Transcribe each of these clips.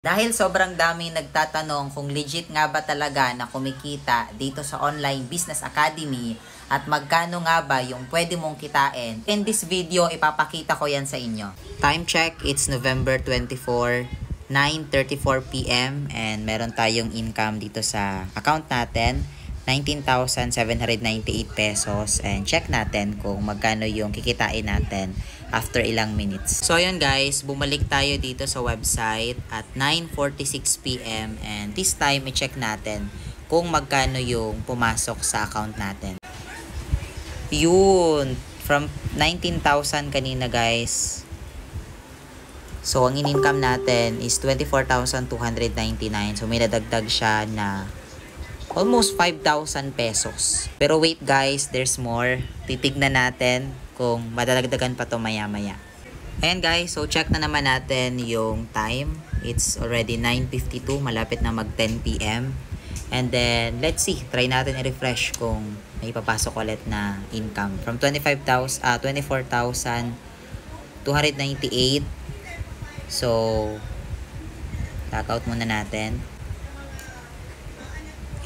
Dahil sobrang daming nagtatanong kung legit nga ba talaga na kumikita dito sa Online Business Academy at magkano nga ba yung pwede mong kitain, in this video ipapakita ko yan sa inyo. Time check, it's November 24, 9:34 PM and meron tayong income dito sa account natin, 19,798 pesos, and check natin kung magkano yung kikitain natin after ilang minutes. So ayun guys, bumalik tayo dito sa website at 9:46 PM and this time i-check natin kung magkano yung pumasok sa account natin. Yun, from 19,000 kanina guys. So ang in-income natin is 24,299. So may nadagdag siya na almost 5,000 pesos. Pero wait guys, there's more. Titignan natin kung madadagdagan pa to maya-maya. Ayan guys, so check na naman natin yung time. It's already 9:52, malapit na mag 10 PM. And then, let's see, try natin i-refresh kung may papasok ulit na income. From 24,298. So, lockout muna natin.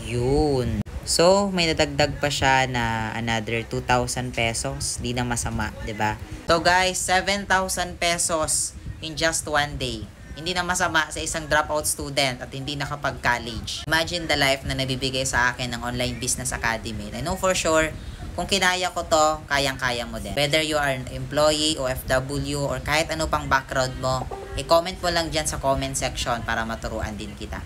Yun. So, may nadagdag pa siya na another 2,000 pesos. Di na masama, 'di ba? So guys, 7,000 pesos in just one day. Hindi na masama sa isang dropout student at hindi nakapag-college. Imagine the life na nabibigay sa akin ng Online Business Academy. I know for sure, kung kinaya ko to, kayang-kaya mo din. Whether you are an employee, OFW, or kahit ano pang background mo, i-comment mo lang dyan sa comment section para maturuan din kita.